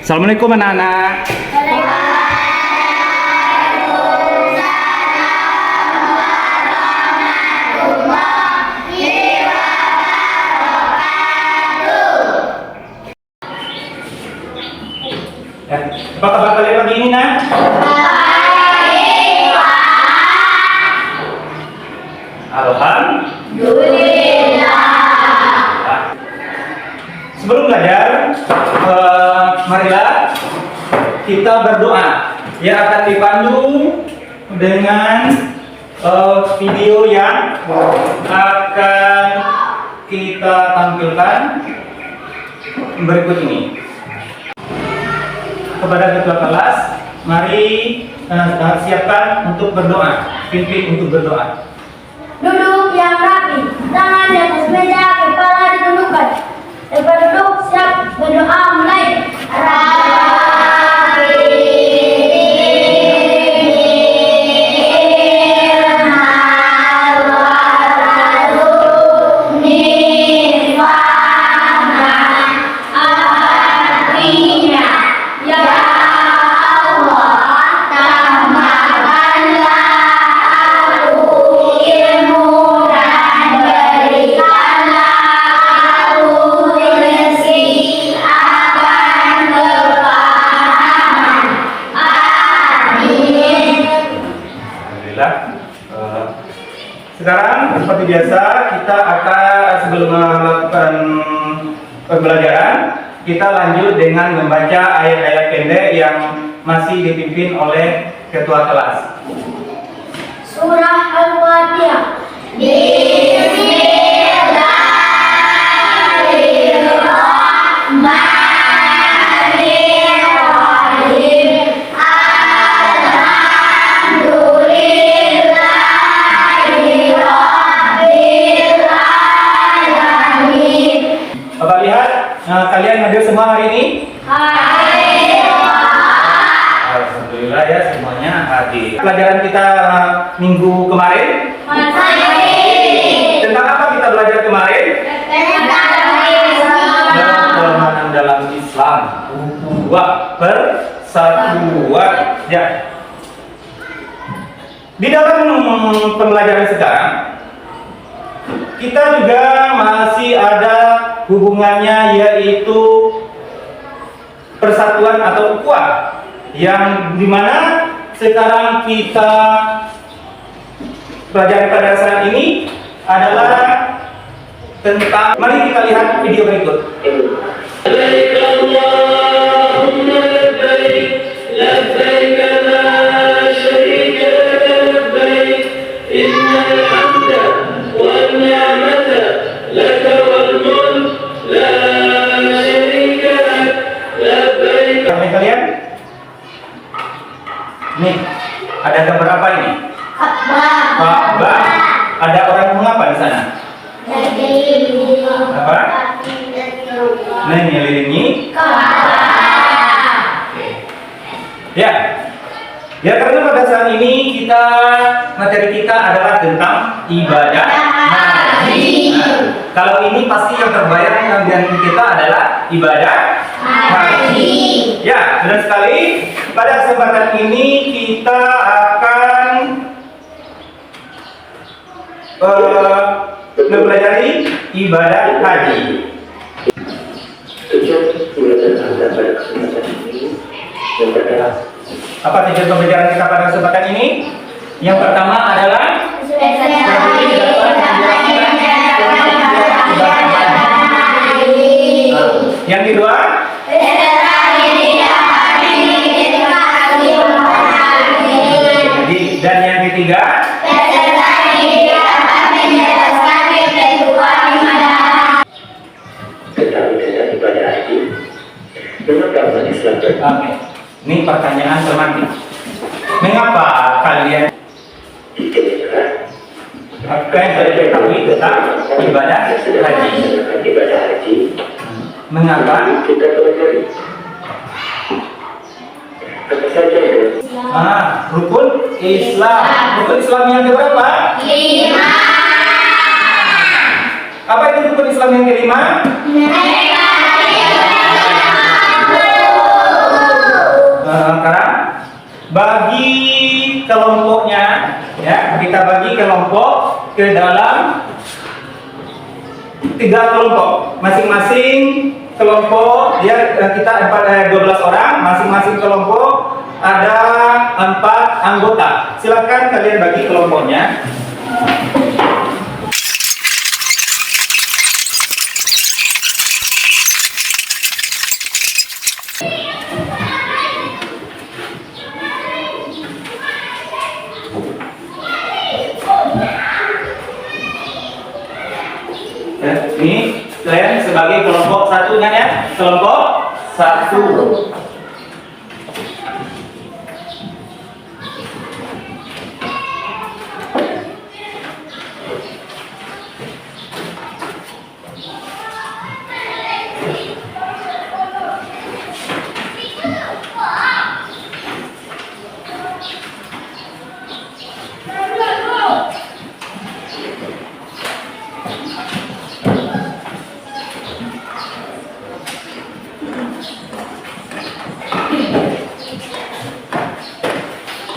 Assalamualaikum anak-anak. Apa kabar kalian pagi ini, nak? Alhamdulillah. Sebelum belajar, marilah kita berdoa. Yang akan dipandu dengan video yang akan kita tampilkan berikut ini. Kepada ketua kelas, mari siapkan untuk berdoa. Pimpin untuk berdoa. Duduk yang rapi, tangan di atas meja, kepala ditundukkan. Lepas duduk, siap berdoa mulai. Sekarang seperti biasa kita akan sebelum melakukan pembelajaran kita lanjut dengan membaca ayat-ayat pendek yang masih dipimpin oleh ketua kelas. Surah Al-Fatihah. Bapak lihat, kalian hadir semua hari ini? Alhamdulillah ya, semuanya hadir. Pelajaran kita minggu kemarin tentang apa kita belajar kemarin? Pertemanan dalam Islam, persatuan. Ya. Di dalam pembelajaran sekarang, kita juga masih ada hubungannya, yaitu persatuan atau ukhuwah, yang dimana sekarang kita pelajari pada saat ini adalah tentang, mari kita lihat video berikut. Kalian, nih ada gambar apa ini? Ka'bah. Ada orang mengapa di sana? Apa? Mengelilingi Ka'bah. Ya. Ya, karena pada saat ini materi kita adalah tentang ibadah haji. Kalau ini pasti yang terbayang yang kita adalah ibadah haji. Ya, benar sekali. Pada kesempatan ini kita akan mempelajari ibadah haji. Apa tujuan pembelajaran kita pada kesempatan ini? Yang pertama adalah yang kedua, dan yang ketiga, oke. Ini pertanyaan termati. Mengapa kalian apa yang kalian ketahui tentang ibadah haji? Mengapa? Rukun Islam. Rukun Islam yang keberapa? 5. Apa itu rukun Islam yang kelima? kelompok ke dalam 3 kelompok. Masing-masing kelompok ya kita 12 orang, masing-masing kelompok ada 4 anggota. Silakan kalian bagi kelompoknya. Ini kalian sebagai kelompok satunya ya, kelompok 1.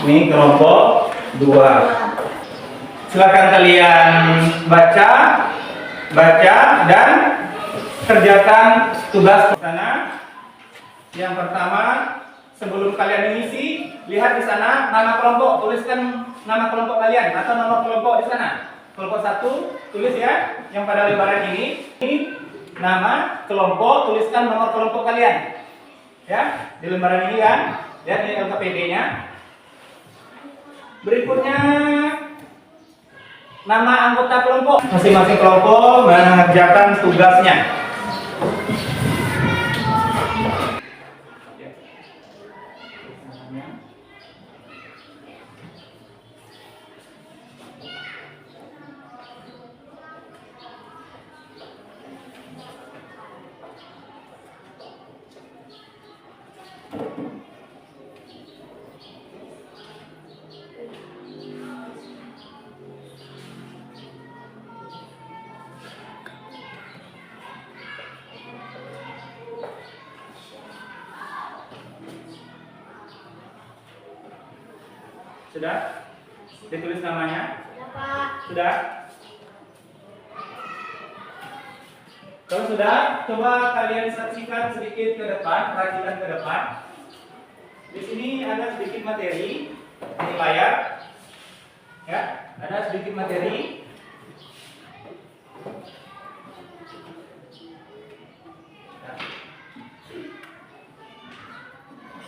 Ini kelompok 2. Silakan kalian baca dan kerjakan tugas di sana. Yang pertama, sebelum kalian mengisi, lihat di sana nama kelompok, tuliskan nama kelompok kalian atau nama kelompok di sana. Kelompok 1 tulis ya, yang pada lembaran ini nama kelompok, tuliskan nomor kelompok kalian. Ya, di lembaran ini kan, lihat ini LKPD-nya. Berikutnya nama anggota kelompok. Masing-masing kelompok mengerjakan tugasnya. Sudah? Ditulis namanya? Sudah? Kalau sudah, coba kalian saksikan sedikit ke depan, perhatikan ke depan. Di sini ada sedikit materi di layar. Ya, ada sedikit materi.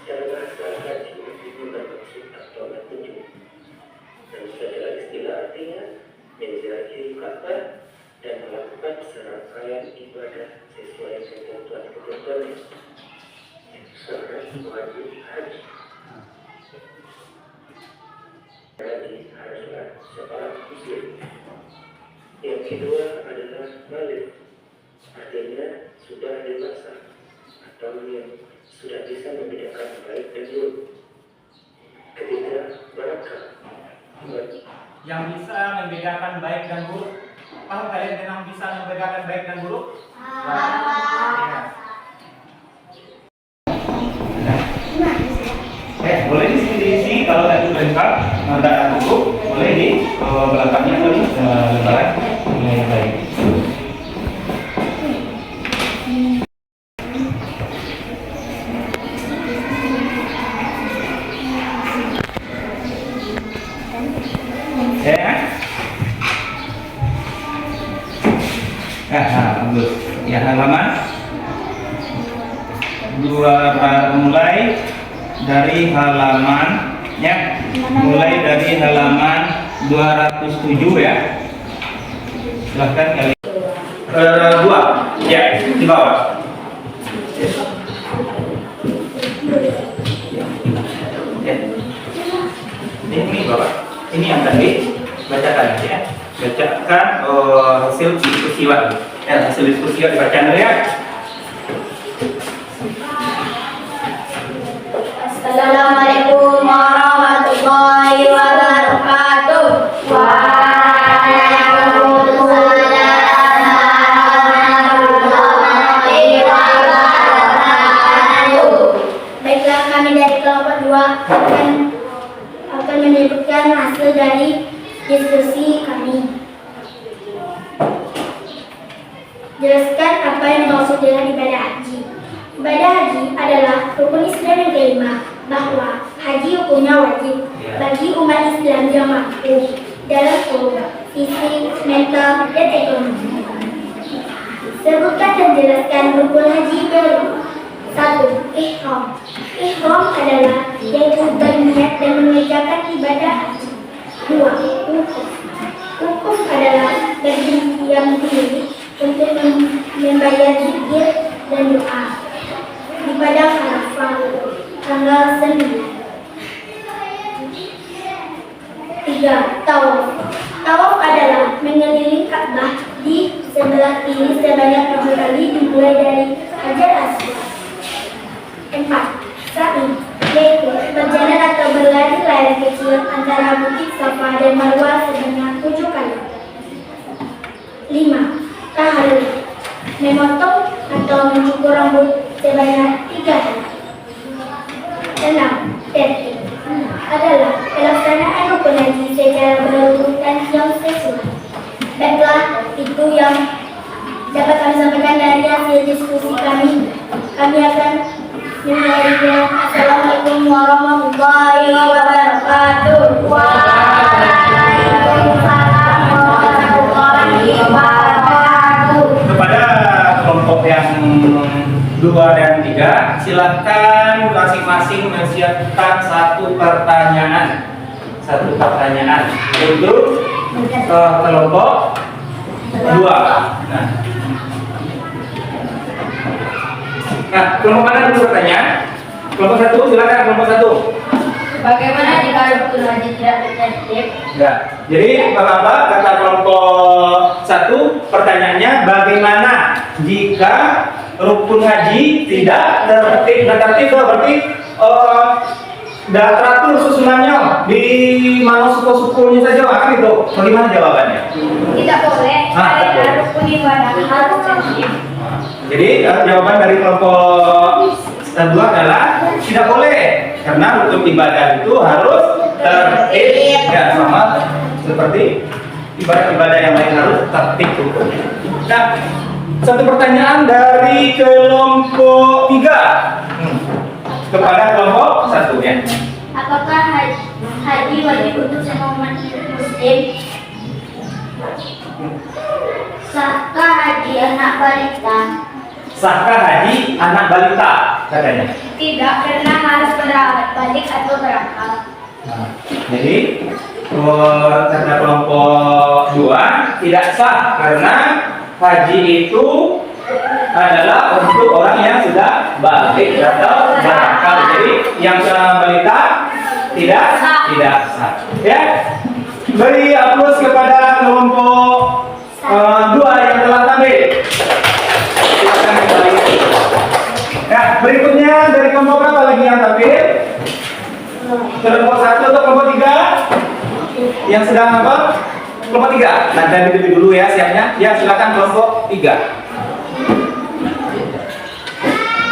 Secara bahasa haji digunakan maksud atau petunjuk. Dan secara istilah artinya menziarahi Ka'bah dan melakukan serangkaian ibadah sesuai ketentuan-ketentuannya. Syarat wajib haji. Haji haruslah seorang muslim. Yang kedua adalah balik, artinya sudah dewasa atau yang sudah bisa membedakan baik dan buruk. Ketiga, barakah. Yang bisa membedakan baik dan buruk. Paham kalian tentang bisa membedakan baik dan buruk? Boleh di sini diisi kalau tadi lengkap, ada cukup, boleh di belakangnya tadi lembaran yang baik. Ya, bagus. Ya, halaman mulai dari halamannya, mulai dari halaman 207 ya. Silahkan kalian. 2, ya, di bawah. Ya. Ini bawah. Ini yang tadi bacakan ya. Bacakan hasil diskusi hasil diskusi dibaca dulu ya. Assalamualaikum warahmatullahi wabarakatuh. Waalaikumsalam warahmatullahi wabarakatuh. Baiklah, kami dari kelompok 2 akan menyebutkan hasil dari diskusi kami. Jelaskan apa yang dimaksud dengan ibadah haji. Ibadah haji adalah rukun Islam yang kelima, bahwa haji hukumnya wajib bagi umat Islam yang mampu dalam seluruh fisik, mental, dan ekonomi. Sebutkan dan jelaskan rukun haji berikut. 1. Ihram. Ihram adalah yaitu berniat dan mengerjakan ibadah haji. 2. Wukuf. Wukuf adalah berdiam diri untuk membayar zikir dan doa di padang Arafah tanggal 9. 3. Tawaf. Tawaf adalah mengelilingi Ka'bah di sebelah kiri sebanyak 7 kali dimulai dari Hajar Aswad. 4. Sa'i, yaitu berjalan atau berlari-lari kecil antara bukit Safa dan Marwah sebanyak 7 kali. 5. Tahallul, memotong atau mencukur rambut sebanyak 3 kali. 6. Tertib adalah pelaksanaan rukun haji secara berurutan yang sesuai. Baiklah, itu yang dapat kami sampaikan dari hasil diskusi kami. Kami akan memulainya. Assalamualaikum warahmatullahi wabarakatuh. Waalaikumsalam warahmatullahi wabarakatuh. Kepada kelompok yang 2 dan 3, silakan masing-masing menyiapkan satu pertanyaan untuk kelompok 2. Nah, kelompok mana dulu bertanya? Kelompok 1, silakan kelompok 1. Bagaimana jika rukun haji tidak tertib? Ya, jadi Bapak-Bapak, kata kelompok 1, pertanyaannya bagaimana jika rukun haji tidak tertib? Tidak tertib itu berarti tidak teratur susunannya di mana suku-sukunya saja, kan itu? Bagaimana jawabannya? Tidak boleh. Karena rukun ibadah harus tertib. Jadi jawaban dari kelompok 2 adalah tidak boleh, karena rukun ibadah itu harus tertib, ya sama seperti ibadah-ibadah yang lain harus tertib hukumnya. Nah, satu pertanyaan dari kelompok 3 kepada kelompok 1 ya. Apakah haji wajib untuk semua umat muslim? Sahkah haji anak balita? Sahkah haji anak balita katanya? Tidak, karena harus berawat balik atau berakal. Nah, jadi kata kelompok 2 tidak sah karena haji itu adalah untuk orang yang sudah balik atau berakal. Jadi yang balita tidak sah. Ya, beri aplaus kepada kelompok 2 yang telah tampil. Silakan kembali. Nah, berikutnya dari kelompok berapa lagi yang tampil? Kelompok 1 atau kelompok 3? Yang sedang apa? Kelompok 3. Nanti lebih dulu ya siapnya. Ya, silakan kelompok 3.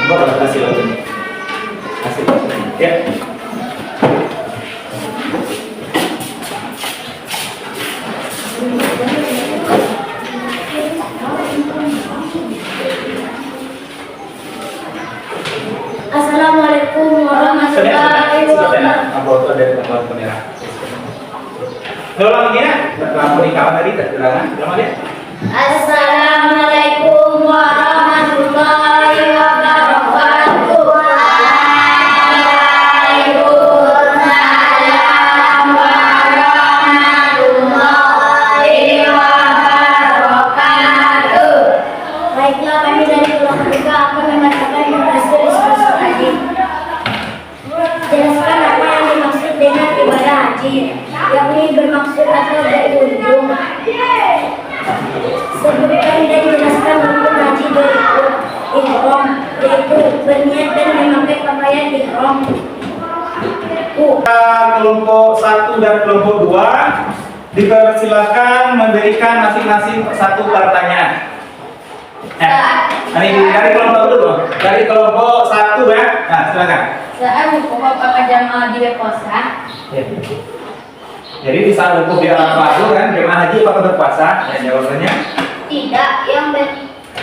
Hasil ya. Assalamualaikum warahmatullahi wabarakatuh. Kalau lagi ya, lampu di kawan tadi tergerangan, lama dia. Assalamualaikum warahmatullahi wabarakatuh. Waalaikumsalam warahmatullahi wabarakatuh. Baiklah, kami dari kelompok 3 akan membacakan hasil diskusi tadi. Jelaskan apa yang dimaksud dengan ibadah haji, yakni bermaksud atau berkunjung. Sebutkan dan jelaskan rukun haji berikut. Ihram, yaitu berniat dan memakai pakaian ihram. Kelompok 1 dan kelompok 2 dipersilakan memberikan masing-masing satu pertanyaan. Ini dari kelompok dulu, dari kelompok 1 ya. Nah, silakan. Saat hukum apakah jamaah di kosa? Ya. Jadi di saat wukuf di Arafah itu kan jemaah haji apakah berpuasa? Ya, jawabannya Tidak,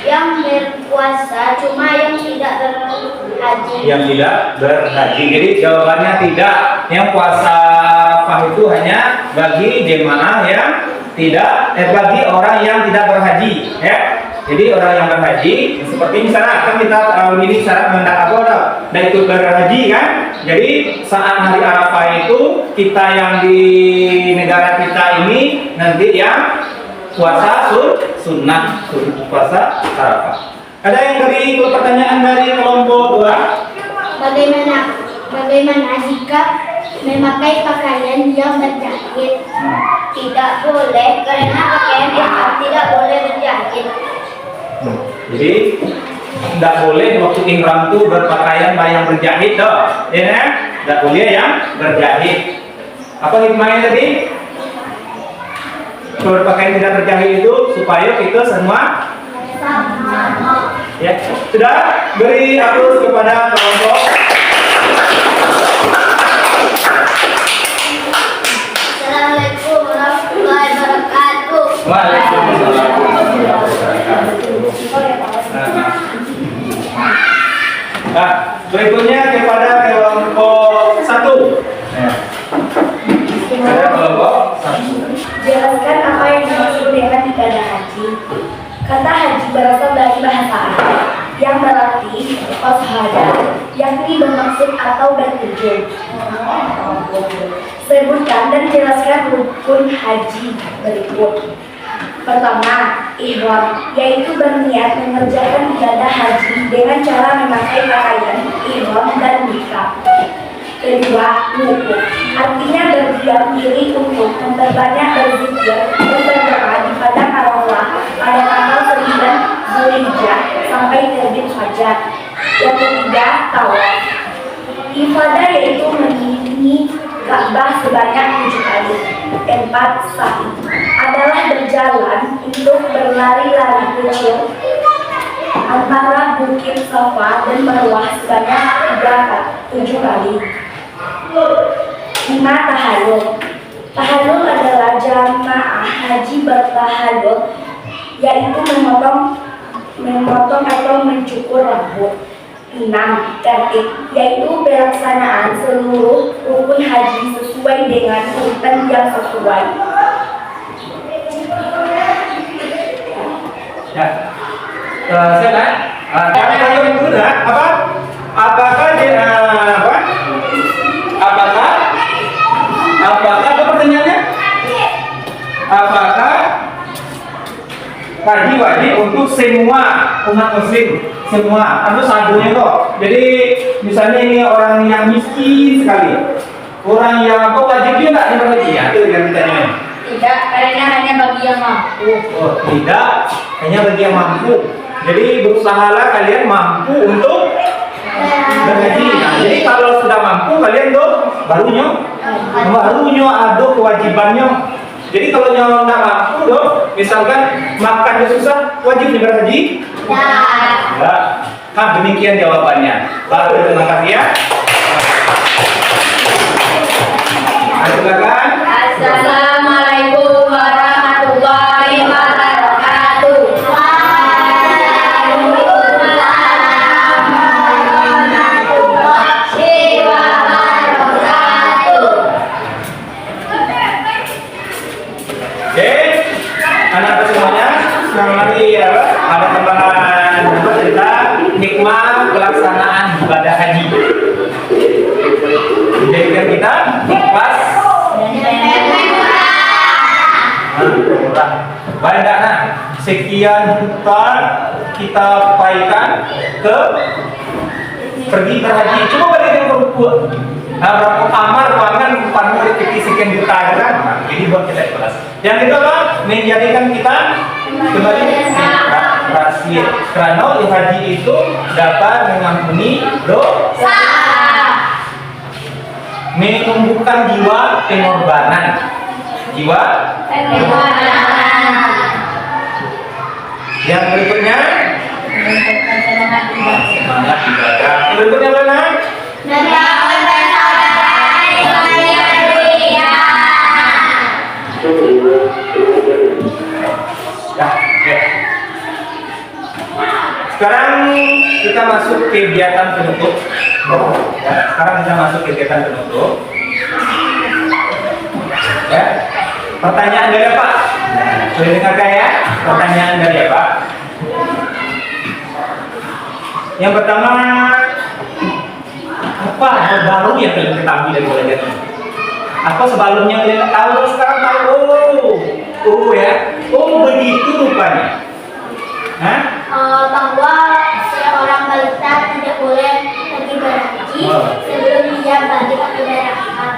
yang berpuasa cuma yang tidak berhaji. yang tidak berhaji. Jadi jawabannya tidak. Yang puasa Arafah itu hanya bagi jemaah yang bagi orang yang tidak berhaji, ya. Jadi orang yang berhaji seperti misalnya kan kita ini syarat mendak apa dan ikut berhaji kan. Jadi saat hari Arafah itu kita yang di negara kita ini nanti yang puasa sunnah puasa Arafah. Ada yang dari pertanyaan dari kelompok 2? Bagaimana jika memakai pakaian yang berjahit? Tidak boleh karena pakaian ihram tidak boleh berjahit. Jadi tidak boleh waktu ihram itu berpakaian yang berjahit doh, ya kan? Tidak boleh yang berjahit. Apa hikmahnya tadi? Berpakaian tidak berjahit itu supaya kita semua ya sudah beri aplaus kepada kelompok. Assalamualaikum warahmatullahi wabarakatuh. Waalaikumsalam warahmatullahi wabarakatuh. Nah, berikutnya kepada kelompok 1. Ada kelompok 1. Jelaskan apa yang dimaksud dengan ibadah haji. Kata haji berasal dari bahasa Arab yang berarti qasada, yakni bermaksud atau bertujuan. Sebutkan dan jelaskan rukun haji berikut. Pertama, ihram, yaitu berniat mengerjakan ibadah haji dengan cara memakai pakaian ihram dan nikah. Kedua, wukuf, artinya berdiam diri untuk memperbanyak berzikir dan berdoa di padang Arafah pada tanggal 9 Zulhijjah sampai terbit fajar. Yang ketiga, tawaf. Ibadah yaitu mengelilingi Ka'bah sebanyak 7 kali. 4, sa'i adalah berjalan untuk berlari-lari kecil antara bukit Safa dan Marwah sebanyak 7 kali. 5, tahallul. Tahallul adalah jamaah haji bertahallul, yaitu memotong atau mencukur rambut. 6, tertib, yaitu pelaksanaan seluruh rukun haji sesuai dengan urutan yang sesuai. Ya. Silakan. Pertanyaan yang kedua apa? Apakah apa pertanyaannya? Apakah haji wajib untuk semua umat muslim? Semua, atau sadunya kok. Jadi misalnya ini orang yang miskin sekali, orang yang apa wajib juga nggak berhaji? Ya, itu yang ditanya. Tidak, karena hanya bagi yang mampu. Oh, tidak, hanya bagi yang mampu. Jadi berusahalah kalian mampu untuk berhaji. Nah, jadi kalau sudah mampu kalian tuh barunya ada kewajibannya. Jadi kalau nyawa nggak mampu tuh, misalkan makannya susah, wajib berhaji? Tidak. Nah, demikian jawabannya. Baru terima kasih ya. Silakan. Assalamualaikum warahmatullahi wabarakatuh. Oke, anak-anak semuanya, selamat hari ya. Ada tambahan cerita nikmat pelaksanaan ibadah haji. Jadikan kita pas. Baik, nah, sekian hutan kita paaikan ke pergi berhaji. Coba balik yang berbuat. Nah, berapa kamar ruangan panen rezeki sekian juta kan? Nah, ini buat kita ikhlas. Yang itu apa? Menjadikan kita kembali rahasia. Karena haji itu dapat mengampuni dosa, menumbuhkan jiwa pengorbanan. Jiwa yang berikutnya semangat ibadah. Berikutnya mana? kita masuk kegiatan penutup. Ya, sekarang kita masuk kegiatan penutup. Ya, pertanyaan dari apa? Boleh dengarkan ya? Pertanyaan dari apa? Yang pertama, apa hal baru yang kalian ketahui dari belajar ini? Apa sebelumnya kalian tahu, terus sekarang tahu? Oh ya, begitu rupanya. Hah? Bahwa seorang balita tidak boleh pergi berhaji sebelum dia balik ke daratan.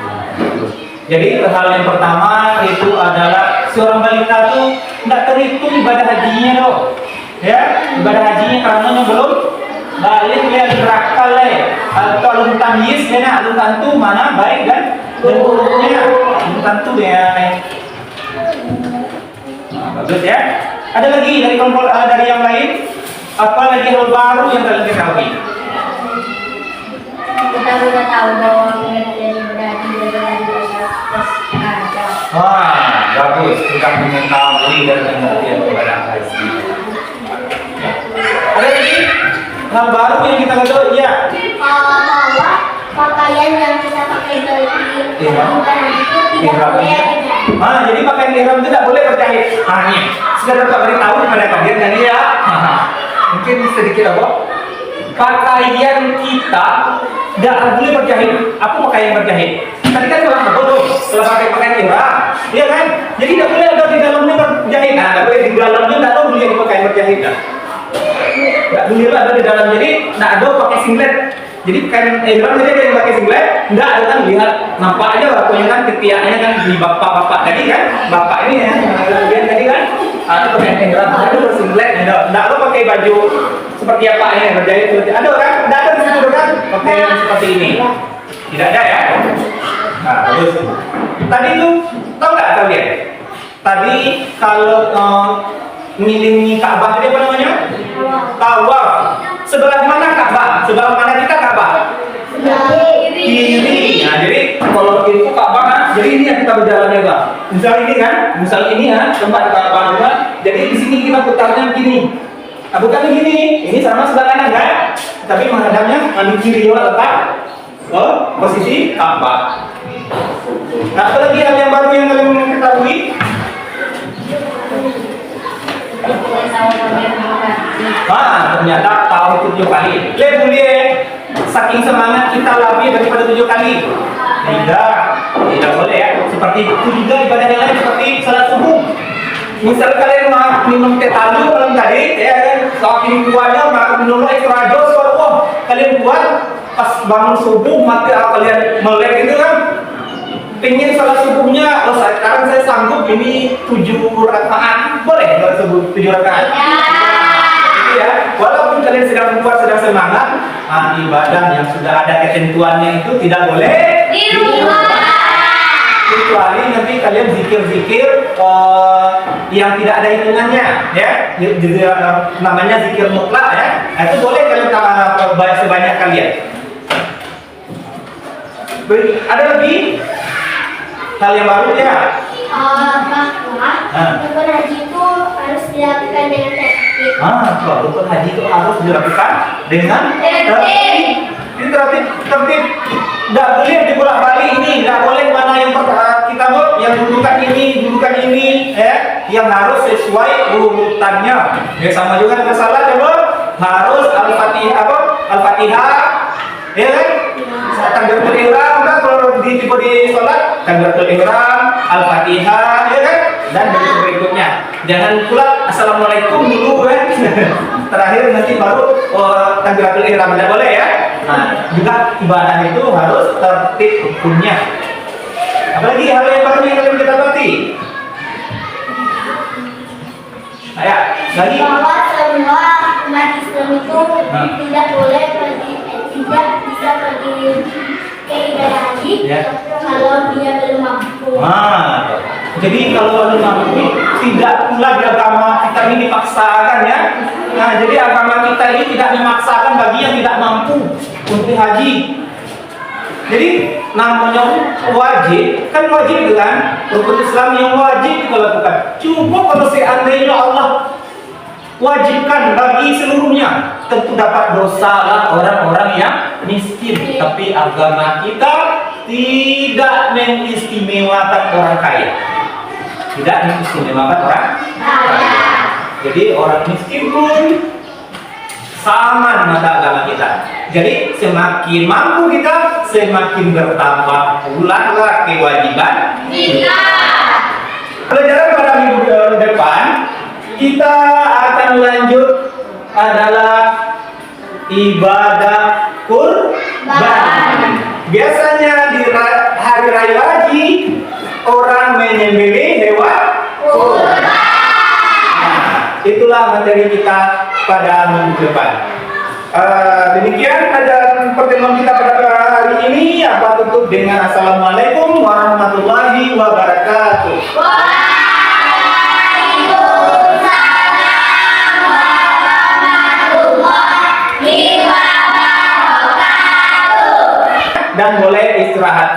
Jadi hal yang pertama itu adalah seorang balita itu tidak terhitung ibadah hajinya loh. Ya, ibadah hajinya karena belum balik lihat berakal atau alun tamyiz ya, alun tantu mana baik dan buruknya. Alun tantu ya. Nah, bagus ya. Ada lagi dari kelompok dari yang lain? Apa lagi hal baru yang kalian ketahui? Kita sudah tahu bahwa kita dari berhaji ada. Wah, bagus. Kita mengetahui dan pengertian kepada haji. Ada lagi hal baru yang kita ketahui? Ya. Bahwa pakaian yang kita pakai dari berhaji itu tidak boleh ada. Jadi pakaian ihram itu tidak boleh berjahit. Ini sudah dapat beritahu kepada kalian dan ya. Mungkin sedikit apa? Pakaian kita tidak boleh berjahit. Apa pakaian berjahit? Tadi kan orang bodoh setelah pakai pakaian ihram, iya kan? Jadi tidak boleh ada di dalamnya berjahit. Nah, tidak boleh di dalamnya, tidak tahu boleh pakaian berjahit. Tidak boleh ada di dalam. Jadi tidak ada pakai singlet. Jadi kan ihram tadi ada yang pakai singlet, enggak ada kan lihat nampak aja waktunya kan ketiaknya kan di bapak-bapak tadi kan, bapak ini ya, bagian tadi kan, atau pakai ihram ada bersinglet, enggak ada pakai baju seperti apa ini berjahit seperti ada kan, enggak ada di situ kan, pakai yang seperti ini, tidak ada ya. Nah bagus. Tadi itu tahu nggak kalian? Tadi kalau mengelilingi Ka'bah itu apa namanya? Tawaf. Sebelah mana Ka'bah? Sebelah mana kita Ka'bah? Kiri. Nah, jadi kalau itu Ka'bah kan, jadi ini yang kita berjalan ya, Bang. Misal ini kan, misal ini ya, tempat Ka'bah juga. Jadi di sini kita putarnya begini. Nah, bukan begini. Ini sama sebelah kanan kan? Tapi menghadapnya di kiri juga letak posisi Ka'bah. Nah, apa lagi hal yang baru yang kalian ketahui? Ternyata tahu 7 kali. Boleh saking semangat kita lebih daripada 7 kali. Tidak boleh ya. Seperti itu juga ibadah yang lain seperti salat subuh. Misal kalian mau minum teh talu malam tadi, ya kan? Saking kuatnya mau minum ekstrajo, kalian buat pas bangun subuh mati kalian melek itu kan? Pengen salat subuhnya, sekarang saya sanggup ini 7 rakaat, boleh salat subuh 7 rakaat? Ya, walaupun kalian sedang kuat, sedang semangat, ibadah yang sudah ada ketentuannya itu tidak boleh diubah. Kecuali nanti kalian zikir-zikir yang tidak ada hitungannya, ya, namanya zikir mutlak ya. Itu boleh kalian sebanyak kalian. Ada lagi hal yang baru ya? Bahwa rukun haji itu harus dilakukan dengan tertib. Rukun haji itu harus dilakukan dengan tertib. Ini tertib. Tidak boleh dibolak-balik ini, tidak boleh mana yang kita mau, yang dudukan ini, ya, yang harus sesuai urutannya. Ya sama juga dengan salat, coba harus al-fatihah, ya kan? Takbiratul ihram kan kalau di salat, takbiratul ihram, al-fatihah, ya kan? Dan berikutnya. Jangan pula assalamualaikum dulu kan. Terakhir nanti baru takbiratul ihram, tidak boleh ya. Nah, juga ibadah itu harus tertib hukumnya. Apalagi hal yang baru yang kalian kita dapati. Lagi Bahwa semua umat Islam itu tidak boleh tidak bisa pergi ke ibadah haji kalau dia belum mampu. Jadi kalau belum mampu, tidak pula di agama kita ini dipaksakan ya. Nah, jadi agama kita ini tidak memaksakan bagi yang tidak mampu untuk haji. Jadi namanya wajib, kan wajib itu kan, rukun Islam yang wajib kita lakukan. Cuma kalau seandainya Allah wajibkan bagi seluruhnya, tentu dapat dosa lah orang-orang yang miskin. Tapi agama kita tidak mengistimewakan orang kaya. Tidak mengistimewakan orang kaya. Jadi orang miskin pun sama di mata agama kita. Jadi semakin mampu kita, semakin bertambah pula lah kewajiban kita. Pelajaran pada minggu depan kita akan lanjut adalah ibadah kurban. Biasanya di hari raya haji orang menyembelih hewan kurban. Nah, itulah materi kita pada minggu depan. Demikian pelajaran pertemuan kita pada hari ini. Apa tutup dengan assalamualaikum warahmatullahi wabarakatuh. Dan boleh istirahat.